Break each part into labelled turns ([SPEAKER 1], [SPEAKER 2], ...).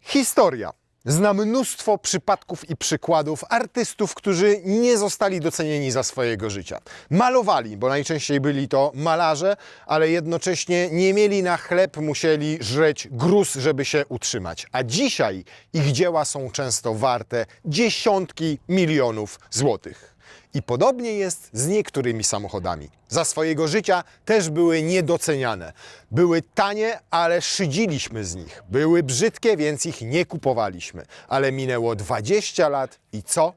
[SPEAKER 1] Historia. Znam mnóstwo przypadków i przykładów artystów, którzy nie zostali docenieni za swojego życia. Malowali, bo najczęściej byli to malarze, ale jednocześnie nie mieli na chleb, musieli żreć gruz, żeby się utrzymać. A dzisiaj ich dzieła są często warte dziesiątki milionów złotych. I podobnie jest z niektórymi samochodami. Za swojego życia też były niedoceniane. Były tanie, ale szydziliśmy z nich. Były brzydkie, więc ich nie kupowaliśmy. Ale minęło 20 lat i co?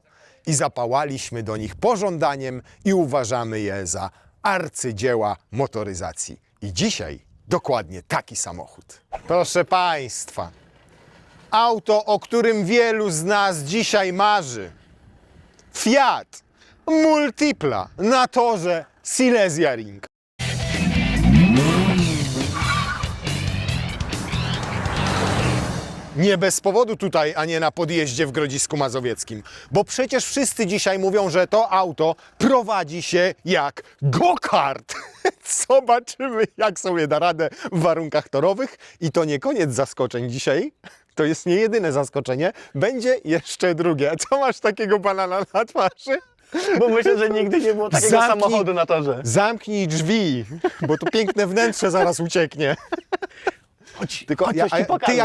[SPEAKER 1] I zapałaliśmy do nich pożądaniem i uważamy je za arcydzieła motoryzacji. I dzisiaj dokładnie taki samochód. Proszę Państwa, auto, o którym wielu z nas dzisiaj marzy. Fiat Multipla na torze Silesia Ring. Nie bez powodu tutaj, a nie na podjeździe w Grodzisku Mazowieckim. Bo przecież wszyscy dzisiaj mówią, że to auto prowadzi się jak go-kart. Zobaczymy, jak sobie da radę w warunkach torowych. I to nie koniec zaskoczeń dzisiaj. To jest nie jedyne zaskoczenie. Będzie jeszcze drugie. Co masz takiego banana na twarzy?
[SPEAKER 2] Bo myślę, że nigdy nie było takiego samochodu na torze.
[SPEAKER 1] Zamknij drzwi, bo tu piękne wnętrze zaraz ucieknie.
[SPEAKER 2] Chodź,
[SPEAKER 1] Tylko
[SPEAKER 2] chodź,
[SPEAKER 1] ja,
[SPEAKER 2] coś ci pokażę.
[SPEAKER 1] ty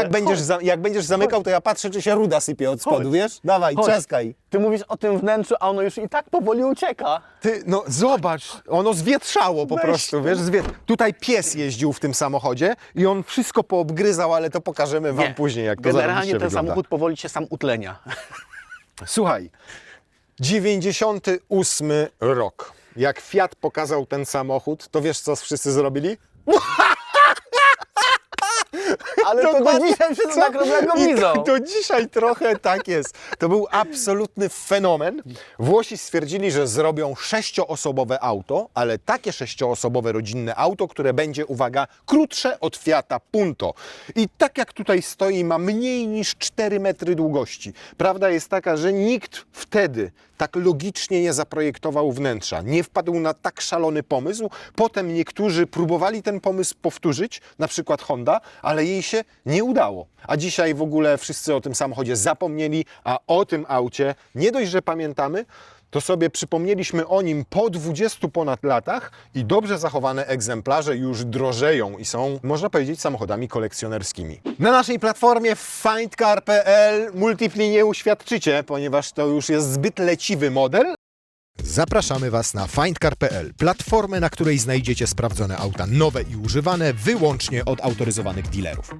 [SPEAKER 1] jak będziesz zamykał, to ja patrzę, czy się ruda sypie od spodu,
[SPEAKER 2] Chodź.
[SPEAKER 1] wiesz? Dawaj,
[SPEAKER 2] Chodź.
[SPEAKER 1] trzaskaj.
[SPEAKER 2] Ty mówisz o tym wnętrzu, a ono już i tak powoli ucieka.
[SPEAKER 1] Ty, no zobacz, ono zwietrzało po
[SPEAKER 2] Weź.
[SPEAKER 1] prostu, wiesz? Tutaj pies jeździł w tym samochodzie i on wszystko poobgryzał, ale to pokażemy wam
[SPEAKER 2] Nie.
[SPEAKER 1] później, jak to
[SPEAKER 2] Generalnie
[SPEAKER 1] zarobiście
[SPEAKER 2] ten
[SPEAKER 1] wygląda.
[SPEAKER 2] samochód powoli się sam utlenia.
[SPEAKER 1] Słuchaj, 98 rok. Jak Fiat pokazał ten samochód, to wiesz, co wszyscy zrobili?
[SPEAKER 2] Ale to do
[SPEAKER 1] Dokładnie.
[SPEAKER 2] dzisiaj wszyscy tak robią, jak go
[SPEAKER 1] I
[SPEAKER 2] widzą.
[SPEAKER 1] to dzisiaj trochę tak jest. To był absolutny fenomen. Włosi stwierdzili, że zrobią 6-osobowe auto, ale takie 6-osobowe rodzinne auto, które będzie, uwaga, krótsze od Fiata Punto. I tak jak tutaj stoi, ma mniej niż 4 metry długości. Prawda jest taka, że nikt wtedy tak logicznie nie zaprojektował wnętrza. Nie wpadł na tak szalony pomysł. Potem niektórzy próbowali ten pomysł powtórzyć, na przykład Honda, ale jej się nie udało. A dzisiaj w ogóle wszyscy o tym samochodzie zapomnieli, a o tym aucie nie dość, że pamiętamy, to sobie przypomnieliśmy o nim po 20 ponad latach i dobrze zachowane egzemplarze już drożeją i są, można powiedzieć, samochodami kolekcjonerskimi. Na naszej platformie findcar.pl Multipli nie uświadczycie, ponieważ to już jest zbyt leciwy model. Zapraszamy Was na findcar.pl, platformę, na której znajdziecie sprawdzone auta nowe i używane wyłącznie od autoryzowanych dealerów.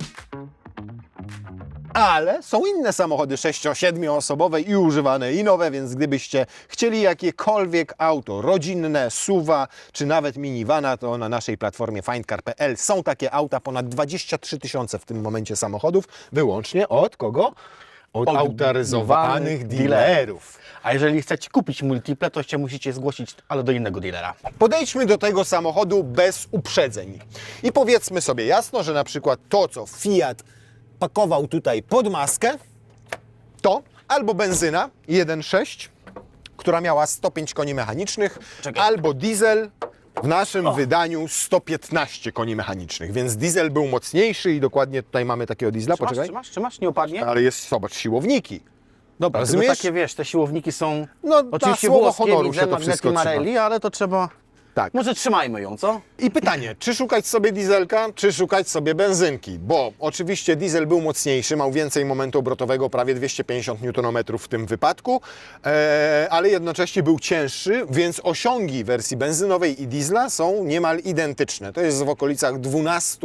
[SPEAKER 1] Ale są inne samochody 6-7 osobowe i używane i nowe, więc gdybyście chcieli jakiekolwiek auto rodzinne, SUV-a czy nawet minivana, to na naszej platformie findcar.pl są takie auta, ponad 23 tysiące w tym momencie samochodów, wyłącznie od kogo? Od autoryzowanych dealerów.
[SPEAKER 2] A jeżeli chcecie kupić Multiple, to się musicie zgłosić, ale do innego dealera.
[SPEAKER 1] Podejdźmy do tego samochodu bez uprzedzeń i powiedzmy sobie jasno, że na przykład to, co Fiat pakował tutaj pod maskę, to albo benzyna 1.6, która miała 105 koni mechanicznych,
[SPEAKER 2] Czekaj.
[SPEAKER 1] albo diesel w naszym wydaniu 115 koni mechanicznych, więc diesel był mocniejszy i dokładnie tutaj mamy takiego diesla, poczekaj.
[SPEAKER 2] Trzymasz, nie opadnie?
[SPEAKER 1] Ale jest, zobacz, siłowniki.
[SPEAKER 2] Dobra, tylko
[SPEAKER 1] rozumiesz?
[SPEAKER 2] takie, wiesz, te siłowniki są
[SPEAKER 1] No, na
[SPEAKER 2] oczywiście
[SPEAKER 1] słowo
[SPEAKER 2] włoskie,
[SPEAKER 1] honoru
[SPEAKER 2] widzę,
[SPEAKER 1] się to
[SPEAKER 2] Magneti
[SPEAKER 1] wszystko trzyma.
[SPEAKER 2] Marelli, ale to trzeba...
[SPEAKER 1] Tak.
[SPEAKER 2] Może trzymajmy ją, co?
[SPEAKER 1] I pytanie, czy szukać sobie dieselka, czy szukać sobie benzynki? Bo oczywiście diesel był mocniejszy, miał więcej momentu obrotowego, prawie 250 Nm w tym wypadku, ale jednocześnie był cięższy, więc osiągi wersji benzynowej i diesla są niemal identyczne. To jest w okolicach 12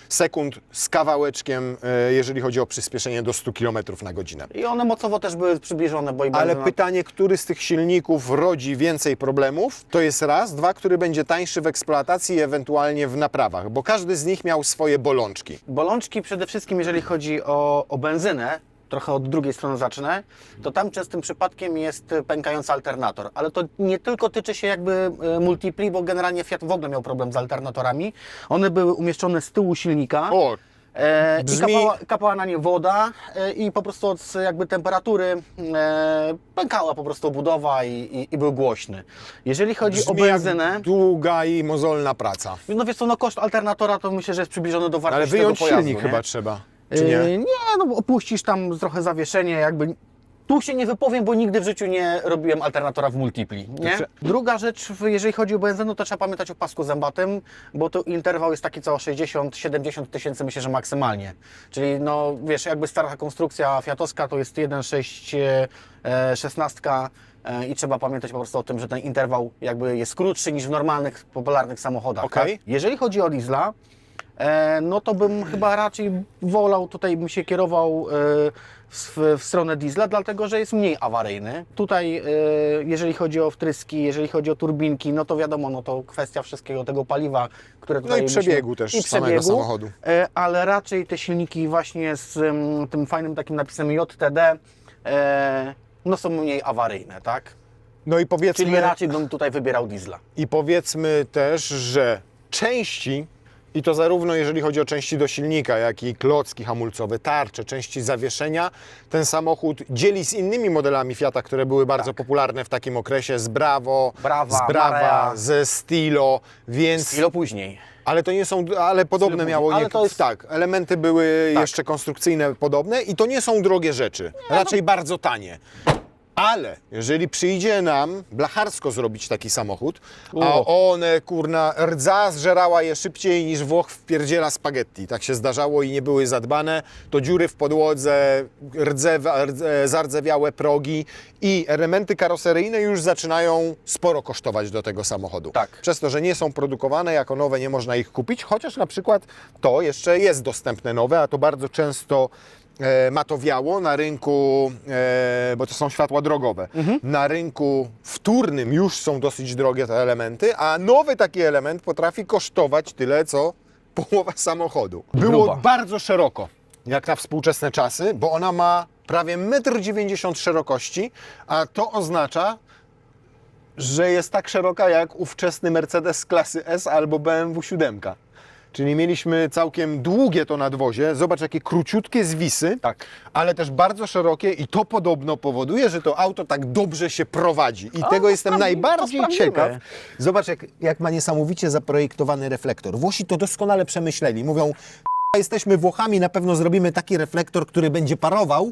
[SPEAKER 1] sekund z kawałeczkiem, jeżeli chodzi o przyspieszenie do 100 km na godzinę.
[SPEAKER 2] I one mocowo też były przybliżone, bo i
[SPEAKER 1] Ale
[SPEAKER 2] benzyna-
[SPEAKER 1] pytanie, który z tych silników rodzi więcej problemów, to jest raz. Dwa, który będzie tańszy w eksploatacji i ewentualnie w naprawach, bo każdy z nich miał swoje bolączki.
[SPEAKER 2] Bolączki przede wszystkim, jeżeli chodzi o benzynę, trochę od drugiej strony zacznę, to tam częstym przypadkiem jest pękający alternator. Ale to nie tylko tyczy się jakby Multipli, bo generalnie Fiat w ogóle miał problem z alternatorami. One były umieszczone z tyłu silnika.
[SPEAKER 1] O,
[SPEAKER 2] I
[SPEAKER 1] brzmi-
[SPEAKER 2] kapała na nie woda i po prostu od jakby temperatury pękała po prostu obudowa i był głośny. Jeżeli chodzi o
[SPEAKER 1] brzmi jak
[SPEAKER 2] benzynę,
[SPEAKER 1] długa i mozolna praca.
[SPEAKER 2] no wiesz co, no koszt alternatora to myślę, że jest przybliżony do
[SPEAKER 1] Ale
[SPEAKER 2] wartości
[SPEAKER 1] wyjąć
[SPEAKER 2] tego pojazdu,
[SPEAKER 1] silnik
[SPEAKER 2] nie?
[SPEAKER 1] chyba trzeba. Czy nie?
[SPEAKER 2] Nie, no bo opuścisz tam trochę zawieszenie, jakby. Tu się nie wypowiem, bo nigdy w życiu nie robiłem alternatora w multipli, nie?
[SPEAKER 1] Dobrze.
[SPEAKER 2] Druga rzecz, jeżeli chodzi o benzynę, to trzeba pamiętać o pasku zębatym, bo to interwał jest taki co 60-70 tysięcy, myślę, że maksymalnie. Czyli no wiesz, jakby stara konstrukcja fiatowska to jest 1.6 16 i trzeba pamiętać po prostu o tym, że ten interwał jakby jest krótszy niż w normalnych, popularnych samochodach.
[SPEAKER 1] Okej.
[SPEAKER 2] Tak? Jeżeli chodzi o diesla, no to bym chyba raczej wolał, tutaj bym się kierował w stronę diesla, dlatego że jest mniej awaryjny. Tutaj jeżeli chodzi o wtryski, jeżeli chodzi o turbinki, no to wiadomo, no to kwestia wszystkiego tego paliwa, które
[SPEAKER 1] No
[SPEAKER 2] tutaj
[SPEAKER 1] i przebiegu też
[SPEAKER 2] i
[SPEAKER 1] samego
[SPEAKER 2] przebiegu,
[SPEAKER 1] samochodu.
[SPEAKER 2] ale raczej te silniki właśnie z tym fajnym takim napisem JTD no są mniej awaryjne, tak?
[SPEAKER 1] No i powiedzmy,
[SPEAKER 2] Czyli raczej bym tutaj wybierał diesla.
[SPEAKER 1] i powiedzmy też, że części, i to zarówno jeżeli chodzi o części do silnika, jak i klocki hamulcowe, tarcze, części zawieszenia, ten samochód dzieli z innymi modelami Fiata, które były bardzo popularne w takim okresie, z Bravo,
[SPEAKER 2] Brawa,
[SPEAKER 1] z Brava,
[SPEAKER 2] Marea.
[SPEAKER 1] ze Stilo, więc...
[SPEAKER 2] Chwilę później.
[SPEAKER 1] Ale to nie są, ale podobne
[SPEAKER 2] Stilo
[SPEAKER 1] miało,
[SPEAKER 2] później. Ale to jest-
[SPEAKER 1] tak, elementy były
[SPEAKER 2] Tak.
[SPEAKER 1] jeszcze konstrukcyjne podobne i to nie są drogie rzeczy, raczej bardzo tanie. Ale jeżeli przyjdzie nam blacharsko zrobić taki samochód, a one, kurna, rdza zżerała je szybciej niż Włoch wpierdziela spaghetti, tak się zdarzało i nie były zadbane, to dziury w podłodze, zardzewiałe progi i elementy karoseryjne już zaczynają sporo kosztować do tego samochodu.
[SPEAKER 2] Tak.
[SPEAKER 1] Przez to, że nie są produkowane jako nowe, nie można ich kupić, chociaż na przykład to jeszcze jest dostępne nowe, a to bardzo często matowiało na rynku, bo to są światła drogowe. Na rynku wtórnym już są dosyć drogie te elementy, a nowy taki element potrafi kosztować tyle, co połowa samochodu. Było
[SPEAKER 2] Grubo.
[SPEAKER 1] bardzo szeroko, jak na współczesne czasy, bo ona ma prawie 1,90 m szerokości, a to oznacza, że jest tak szeroka jak ówczesny Mercedes klasy S albo BMW 7. Czyli mieliśmy całkiem długie to nadwozie, zobacz jakie króciutkie zwisy,
[SPEAKER 2] Tak.
[SPEAKER 1] ale też bardzo szerokie i to podobno powoduje, że to auto tak dobrze się prowadzi. I tego jestem najbardziej
[SPEAKER 2] sprawdzimy.
[SPEAKER 1] ciekaw. Zobacz jak ma niesamowicie zaprojektowany reflektor. Włosi to doskonale przemyśleli. Mówią, jesteśmy Włochami, na pewno zrobimy taki reflektor, który będzie parował,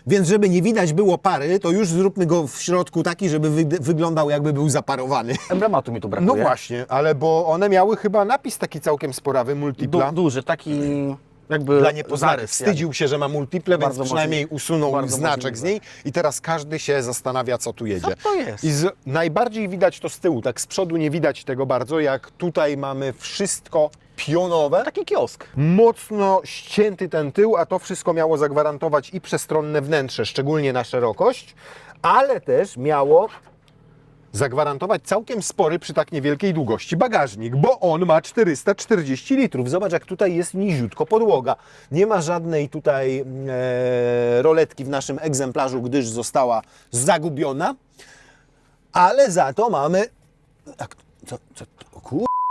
[SPEAKER 1] więc żeby nie widać było pary, to już zróbmy go w środku taki, żeby wyglądał jakby był zaparowany.
[SPEAKER 2] Emblematu mi tu brakuje.
[SPEAKER 1] No właśnie, ale bo one miały chyba napis taki całkiem sporawy, multipla.
[SPEAKER 2] Duży, taki jakby
[SPEAKER 1] Dla niepoznanych.
[SPEAKER 2] zarys
[SPEAKER 1] Wstydził się, że ma multiple, więc
[SPEAKER 2] Bardzo
[SPEAKER 1] przynajmniej
[SPEAKER 2] możliwe.
[SPEAKER 1] usunął
[SPEAKER 2] Bardzo
[SPEAKER 1] znaczek z
[SPEAKER 2] możliwe.
[SPEAKER 1] niej i teraz każdy się zastanawia, co tu jedzie.
[SPEAKER 2] Co to jest?
[SPEAKER 1] I najbardziej widać to z tyłu, tak z przodu nie widać tego bardzo, jak tutaj mamy wszystko pionowe.
[SPEAKER 2] Taki kiosk.
[SPEAKER 1] Mocno ścięty ten tył, a to wszystko miało zagwarantować i przestronne wnętrze, szczególnie na szerokość, ale też miało zagwarantować całkiem spory przy tak niewielkiej długości bagażnik, bo on ma 440 litrów. Zobacz, jak tutaj jest niziutko podłoga. Nie ma żadnej tutaj roletki w naszym egzemplarzu, gdyż została zagubiona, ale za to mamy...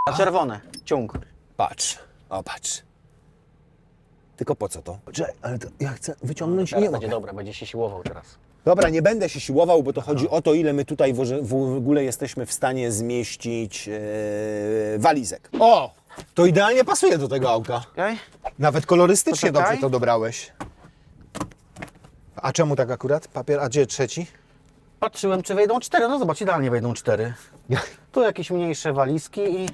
[SPEAKER 2] A czerwone. Ciąg.
[SPEAKER 1] Patrz, o patrz. Tylko po co to? Czekaj, ale to ja chcę wyciągnąć i
[SPEAKER 2] Teraz
[SPEAKER 1] nie
[SPEAKER 2] będzie
[SPEAKER 1] mogę.
[SPEAKER 2] dobre, będzie się siłował teraz.
[SPEAKER 1] Dobra, nie będę się siłował, bo to chodzi o to, ile my tutaj w ogóle jesteśmy w stanie zmieścić walizek. O! To idealnie pasuje do tego auta.
[SPEAKER 2] Okay.
[SPEAKER 1] Nawet kolorystycznie
[SPEAKER 2] Poczekaj.
[SPEAKER 1] dobrze to dobrałeś. A czemu tak akurat? Papier, a gdzie trzeci?
[SPEAKER 2] Patrzyłem, czy wejdą 4. No zobacz, idealnie wejdą 4. Tu jakieś mniejsze walizki i...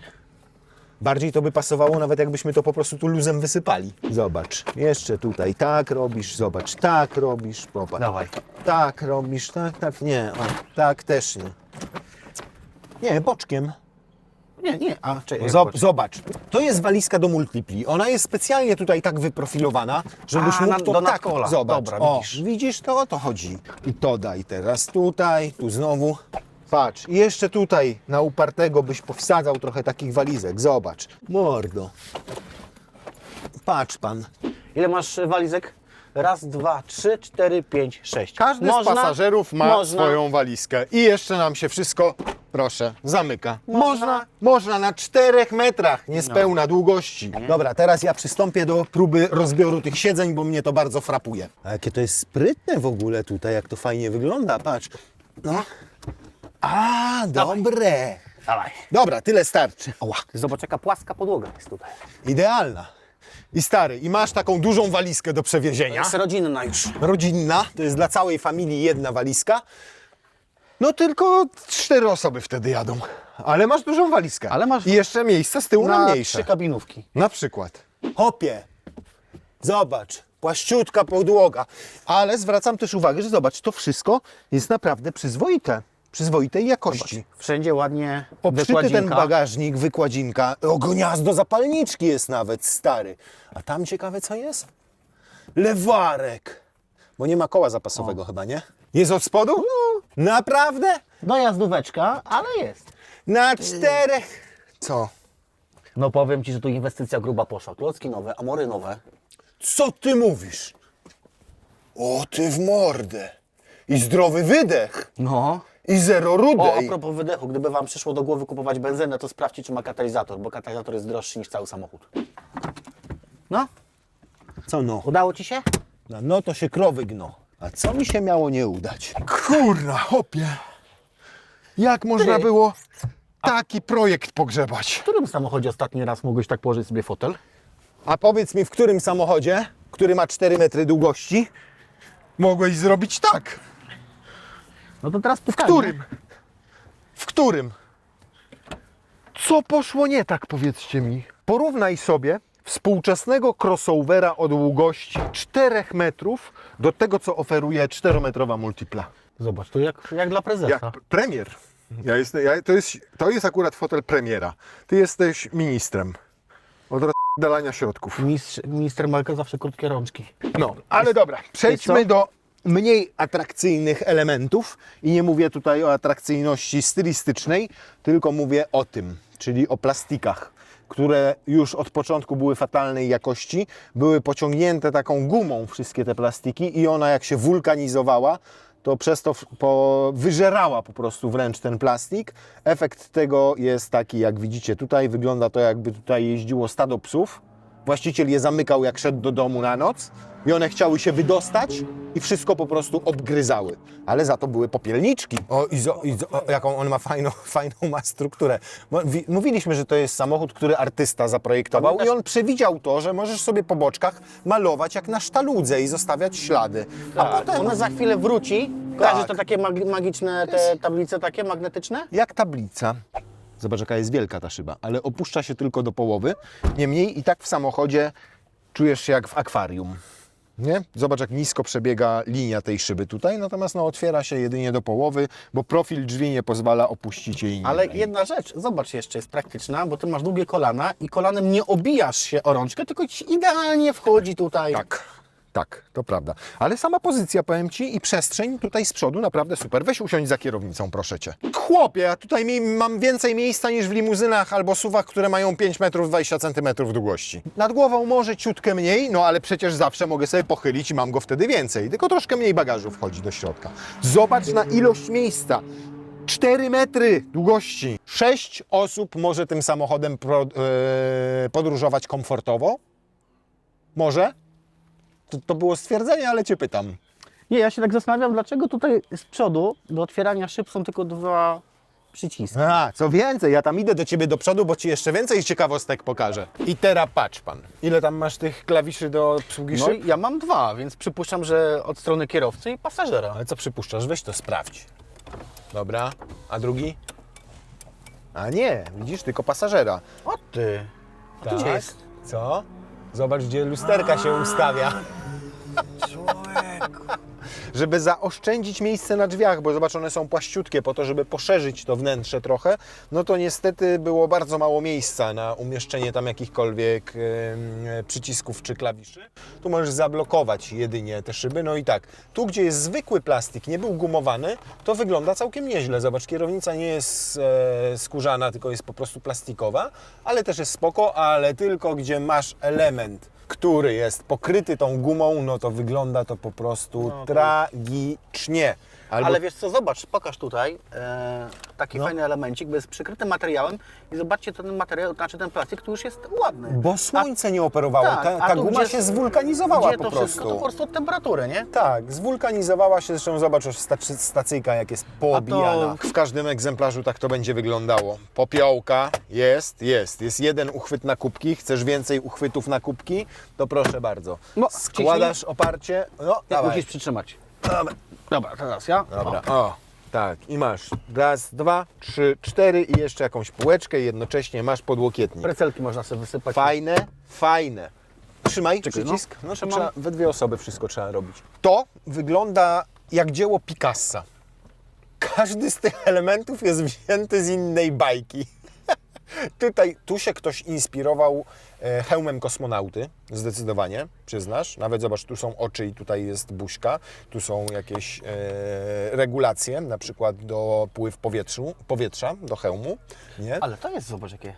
[SPEAKER 1] Bardziej to by pasowało, nawet jakbyśmy to po prostu tu luzem wysypali. Zobacz, jeszcze tutaj tak robisz, zobacz, tak robisz, popatrz.
[SPEAKER 2] Dawaj.
[SPEAKER 1] Tak robisz, tak, nie, o, tak też nie. Nie, boczkiem.
[SPEAKER 2] Nie, a czekaj.
[SPEAKER 1] Zobacz, to jest walizka do multipli. Ona jest specjalnie tutaj tak wyprofilowana, żebyś
[SPEAKER 2] A,
[SPEAKER 1] mógł to
[SPEAKER 2] do
[SPEAKER 1] tak...
[SPEAKER 2] nadkola.
[SPEAKER 1] Zobacz,
[SPEAKER 2] Dobra,
[SPEAKER 1] o,
[SPEAKER 2] widzisz.
[SPEAKER 1] widzisz, to o to chodzi. I to daj teraz tutaj, tu znowu. Patrz, i jeszcze tutaj na upartego byś powsadzał trochę takich walizek. Zobacz, mordo. Patrz pan.
[SPEAKER 2] Ile masz walizek? Raz, dwa, 3, 4, 5, 6.
[SPEAKER 1] Każdy z pasażerów ma swoją walizkę. I jeszcze nam się wszystko, proszę, zamyka. Można na 4 metrach, niespełna długości. Dobra, teraz ja przystąpię do próby rozbioru tych siedzeń, bo mnie to bardzo frapuje. A jakie to jest sprytne w ogóle tutaj, jak to fajnie wygląda, patrz. No. A, dobre.
[SPEAKER 2] Dawaj.
[SPEAKER 1] Dobra, tyle starczy. Oła,
[SPEAKER 2] Zobacz, jaka płaska podłoga jest tutaj.
[SPEAKER 1] idealna. I stary, i masz taką dużą walizkę do przewiezienia.
[SPEAKER 2] Jest rodzinna już.
[SPEAKER 1] Rodzinna, to jest dla całej familii jedna walizka. No tylko 4 osoby wtedy jadą. Ale masz dużą walizkę.
[SPEAKER 2] Ale masz-
[SPEAKER 1] I jeszcze miejsce z tyłu na
[SPEAKER 2] Na
[SPEAKER 1] mniejsze.
[SPEAKER 2] 3 kabinówki.
[SPEAKER 1] Na przykład. Hopie, zobacz, płaściutka podłoga. Ale zwracam też uwagę, że zobacz, to wszystko jest naprawdę przyzwoite. Przyzwoitej jakości.
[SPEAKER 2] Wszędzie ładnie
[SPEAKER 1] Obszyty ten
[SPEAKER 2] wykładzinka.
[SPEAKER 1] bagażnik, wykładzinka. O, gniazdo zapalniczki jest nawet, stary. A tam ciekawe co jest? Lewarek. Bo nie ma koła zapasowego chyba, nie? Jest od spodu? No. Naprawdę?
[SPEAKER 2] Dojazdóweczka, ale jest.
[SPEAKER 1] Na 4. Co?
[SPEAKER 2] No powiem Ci, że tu inwestycja gruba poszła. Klocki nowe, amory nowe.
[SPEAKER 1] Co ty mówisz? O, ty w mordę. I zdrowy wydech.
[SPEAKER 2] No.
[SPEAKER 1] I zero
[SPEAKER 2] O, a
[SPEAKER 1] rudej.
[SPEAKER 2] propos wydechu, gdyby Wam przyszło do głowy kupować benzynę, to sprawdźcie, czy ma katalizator, bo katalizator jest droższy niż cały samochód. No,
[SPEAKER 1] Co no?
[SPEAKER 2] udało Ci się?
[SPEAKER 1] No to się krowy gno. A co mi się miało nie udać? Kurna, hopie. Jak można było taki projekt pogrzebać?
[SPEAKER 2] W którym samochodzie ostatni raz mogłeś tak położyć sobie fotel?
[SPEAKER 1] A powiedz mi, w którym samochodzie, który ma 4 metry długości, mogłeś zrobić tak?
[SPEAKER 2] No to teraz
[SPEAKER 1] W
[SPEAKER 2] pytanie.
[SPEAKER 1] którym? W którym? Co poszło nie tak, powiedzcie mi? Porównaj sobie współczesnego crossovera o długości 4 metrów do tego, co oferuje 4-metrowa Multipla.
[SPEAKER 2] Zobacz, to jak dla prezesa.
[SPEAKER 1] Premier. To jest akurat fotel premiera. Ty jesteś ministrem. Od dalania środków.
[SPEAKER 2] Minister Malka zawsze krótkie rączki.
[SPEAKER 1] No, ale dobra, przejdźmy do mniej atrakcyjnych elementów i nie mówię tutaj o atrakcyjności stylistycznej, tylko mówię o tym, czyli o plastikach, które już od początku były fatalnej jakości, były pociągnięte taką gumą wszystkie te plastiki i ona jak się wulkanizowała, to przez to wyżerała po prostu wręcz ten plastik. Efekt tego jest taki, jak widzicie tutaj, wygląda to jakby tutaj jeździło stado psów. Właściciel je zamykał, jak szedł do domu na noc i one chciały się wydostać i wszystko po prostu obgryzały. Ale za to były popielniczki. O, jaką on ma fajną ma strukturę. Mówiliśmy, że to jest samochód, który artysta zaprojektował i on przewidział to, że możesz sobie po boczkach malować jak na sztaludze i zostawiać ślady. A potem
[SPEAKER 2] Ona za chwilę wróci. Kojarzysz
[SPEAKER 1] Tak.
[SPEAKER 2] to takie magiczne te tablice takie magnetyczne?
[SPEAKER 1] jak tablica. Zobacz, jaka jest wielka ta szyba, ale opuszcza się tylko do połowy. Niemniej i tak w samochodzie czujesz się jak w akwarium. Nie? Zobacz, jak nisko przebiega linia tej szyby tutaj, natomiast no, otwiera się jedynie do połowy, bo profil drzwi nie pozwala opuścić jej
[SPEAKER 2] Ale
[SPEAKER 1] niżej.
[SPEAKER 2] jedna rzecz, zobacz jeszcze, jest praktyczna, bo Ty masz długie kolana i kolanem nie obijasz się o rączkę, tylko Ci idealnie wchodzi tutaj.
[SPEAKER 1] Tak, to prawda. Ale sama pozycja, powiem Ci, i przestrzeń tutaj z przodu naprawdę super. Weź usiądź za kierownicą, proszę Cię. Chłopie, ja tutaj mam więcej miejsca niż w limuzynach albo suwach, które mają 5 metrów 20 centymetrów długości. Nad głową może ciutkę mniej, no ale przecież zawsze mogę sobie pochylić i mam go wtedy więcej. Tylko troszkę mniej bagażu wchodzi do środka. Zobacz na ilość miejsca. 4 metry długości. 6 osób może tym samochodem podróżować komfortowo. Może? To było stwierdzenie, ale Cię pytam.
[SPEAKER 2] Nie, ja się tak zastanawiam, dlaczego tutaj z przodu do otwierania szyb są tylko 2 przyciski.
[SPEAKER 1] A, co więcej, ja tam idę do Ciebie do przodu, bo Ci jeszcze więcej ciekawostek pokażę. I teraz patrz Pan. Ile tam masz tych klawiszy do obsługi
[SPEAKER 2] No
[SPEAKER 1] szyb?
[SPEAKER 2] ja mam 2, więc przypuszczam, że od strony kierowcy i pasażera.
[SPEAKER 1] Ale co przypuszczasz? Weź to sprawdź. Dobra, a drugi? A nie, widzisz, tylko pasażera.
[SPEAKER 2] O Ty!
[SPEAKER 1] Tak.
[SPEAKER 2] Gdzie jest?
[SPEAKER 1] Co? Zobacz, gdzie lusterka się ustawia. Żeby zaoszczędzić miejsce na drzwiach, bo zobacz, one są płaściutkie po to, żeby poszerzyć to wnętrze trochę, no to niestety było bardzo mało miejsca na umieszczenie tam jakichkolwiek przycisków czy klawiszy. Tu możesz zablokować jedynie te szyby, no i tak, tu gdzie jest zwykły plastik, nie był gumowany, to wygląda całkiem nieźle. Zobacz, kierownica nie jest skórzana, tylko jest po prostu plastikowa, ale też jest spoko, ale tylko gdzie masz element, który jest pokryty tą gumą, no to wygląda to po prostu tragicznie.
[SPEAKER 2] Ale wiesz co, zobacz, pokaż tutaj taki
[SPEAKER 1] No.
[SPEAKER 2] fajny elemencik, bo jest przykryty materiałem i zobaczcie, ten materiał, znaczy ten plastik tu już jest ładny.
[SPEAKER 1] Bo słońce nie operowało,
[SPEAKER 2] Tak, a
[SPEAKER 1] ta
[SPEAKER 2] tu
[SPEAKER 1] guma
[SPEAKER 2] gdzie-
[SPEAKER 1] się zwulkanizowała
[SPEAKER 2] Gdzie
[SPEAKER 1] po
[SPEAKER 2] to wszystko? To
[SPEAKER 1] prostu.
[SPEAKER 2] po prostu od temperatury, nie?
[SPEAKER 1] Tak, zwulkanizowała się, zresztą zobacz, już stacyjka jak jest poobijana. W każdym egzemplarzu tak to będzie wyglądało. Popiołka jest jeden uchwyt na kubki, chcesz więcej uchwytów na kubki, to proszę bardzo.
[SPEAKER 2] No,
[SPEAKER 1] Składasz oparcie. No,
[SPEAKER 2] Jak
[SPEAKER 1] dawaj.
[SPEAKER 2] musisz przytrzymać.
[SPEAKER 1] Dobra.
[SPEAKER 2] Dobra, teraz ja.
[SPEAKER 1] Dobra, o, tak. I masz raz, dwa, trzy, cztery i jeszcze jakąś półeczkę i jednocześnie masz podłokietnik.
[SPEAKER 2] Precelki można sobie wysypać.
[SPEAKER 1] Fajne, fajne. Trzymaj
[SPEAKER 2] Czekaj,
[SPEAKER 1] przycisk.
[SPEAKER 2] no.
[SPEAKER 1] No, to
[SPEAKER 2] Trzymam.
[SPEAKER 1] trzeba, we dwie osoby wszystko trzeba robić. To wygląda jak dzieło Picassa. Każdy z tych elementów jest wzięty z innej bajki. Tu się ktoś inspirował hełmem kosmonauty, zdecydowanie, przyznasz. Nawet zobacz, tu są oczy i tutaj jest buźka. Tu są jakieś regulacje, na przykład dopływ powietrza do hełmu. Nie?
[SPEAKER 2] Ale to jest, zobacz jakie.